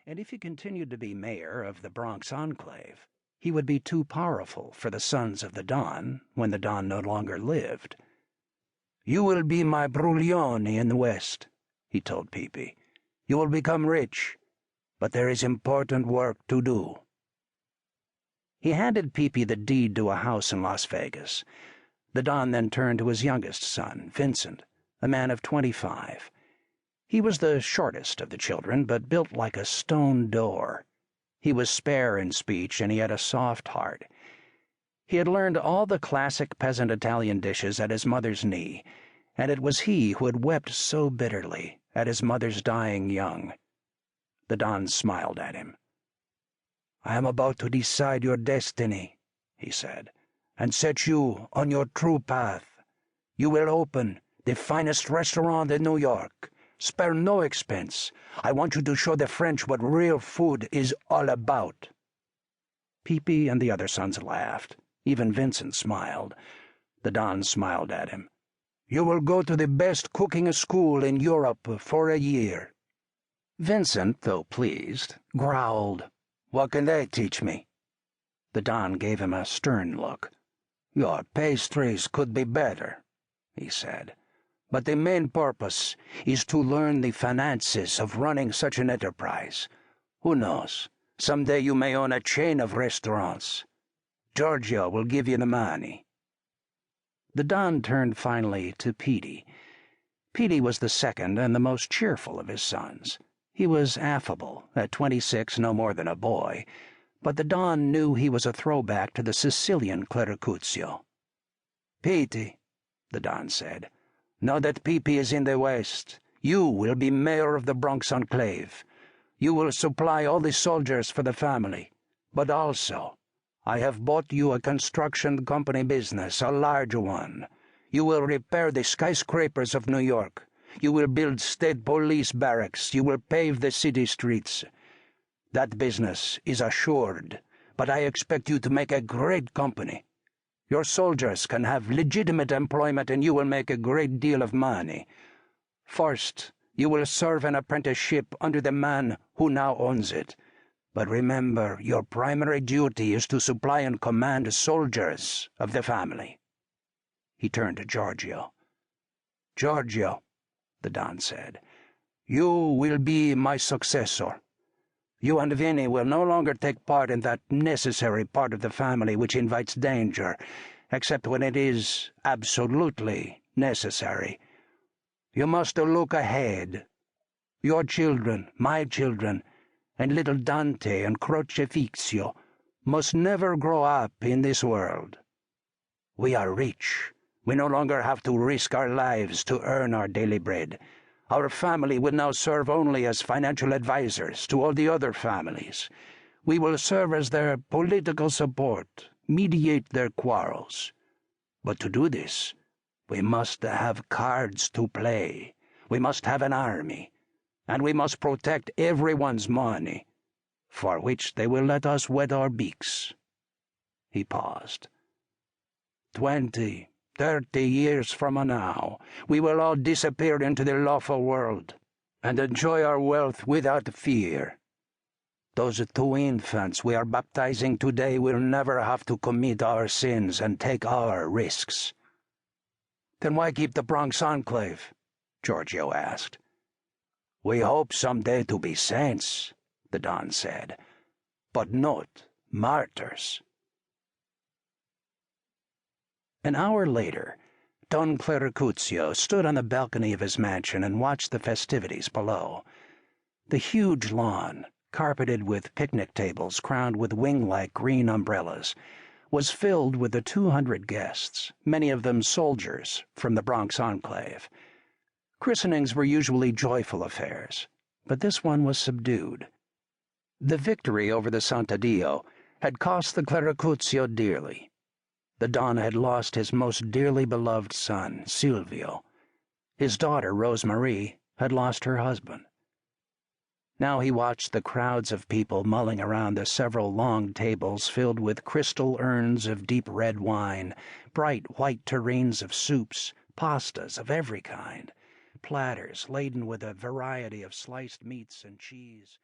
and if he continued to be mayor of the Bronx Enclave, he would be too powerful for the sons of the Don when the Don no longer lived. "You will be my Bruglione in the West," he told Pepe. "You will become rich, but there is important work to do." He handed Pepe the deed to a house in Las Vegas. The Don then turned to his youngest son, Vincent, a man of 25. He was the shortest of the children, but built like a stone door. He was spare in speech, and he had a soft heart. He had learned all the classic peasant Italian dishes at his mother's knee, and it was he who had wept so bitterly at his mother's dying young. The Don smiled at him. "I am about to decide your destiny," he said, "and set you on your true path. You will open the finest restaurant in New York. Spare no expense. I want you to show the French what real food is all about." Pepe and the other sons laughed. Even Vincent smiled. The Don smiled at him. "You will go to the best cooking school in Europe for a year." Vincent, though pleased, growled, "What can they teach me?" The Don gave him a stern look. "Your pastries could be better," he said. "But the main purpose is to learn the finances of running such an enterprise. Who knows? Someday you may own a chain of restaurants. Giorgio will give you the money." The Don turned finally to Petey. Petey was the second and the most cheerful of his sons. He was affable, at 26 no more than a boy, but the Don knew he was a throwback to the Sicilian Clericuzio. "Petey," the Don said, "now that Pepe is in the West, you will be mayor of the Bronx Enclave. You will supply all the soldiers for the family, but also I have bought you a construction company business, a large one. You will repair the skyscrapers of New York. You will build state police barracks. You will pave the city streets. That business is assured, but I expect you to make a great company. Your soldiers can have legitimate employment, and you will make a great deal of money. First, you will serve an apprenticeship under the man who now owns it. But remember, your primary duty is to supply and command soldiers of the family." He turned to Giorgio. "Giorgio," the Don said, "you will be my successor. You and Vinny will no longer take part in that necessary part of the family which invites danger, except when it is absolutely necessary. You must look ahead. Your children, my children, and little Dante and Crocefixio must never grow up in this world. We are rich. We no longer have to risk our lives to earn our daily bread. Our family will now serve only as financial advisors to all the other families. We will serve as their political support, mediate their quarrels. But to do this, we must have cards to play. We must have an army. And we must protect everyone's money, for which they will let us wet our beaks." He paused. 20, 30 years from now, we will all disappear into the lawful world and enjoy our wealth without fear. Those 2 infants we are baptizing today will never have to commit our sins and take our risks." "Then why keep the Bronx Enclave?" Giorgio asked. "We hope someday to be saints," the Don said, "but not martyrs." An hour later, Don Clericuzio stood on the balcony of his mansion and watched the festivities below. The huge lawn, carpeted with picnic tables crowned with wing-like green umbrellas, was filled with the 200 guests, many of them soldiers from the Bronx Enclave. Christenings were usually joyful affairs, but this one was subdued. The victory over the Santadio had cost the Clericuzio dearly. The Don had lost his most dearly beloved son, Silvio. His daughter, Rosemarie, had lost her husband. Now he watched the crowds of people mulling around the several long tables filled with crystal urns of deep red wine, bright white tureens of soups, pastas of every kind, platters laden with a variety of sliced meats and cheese.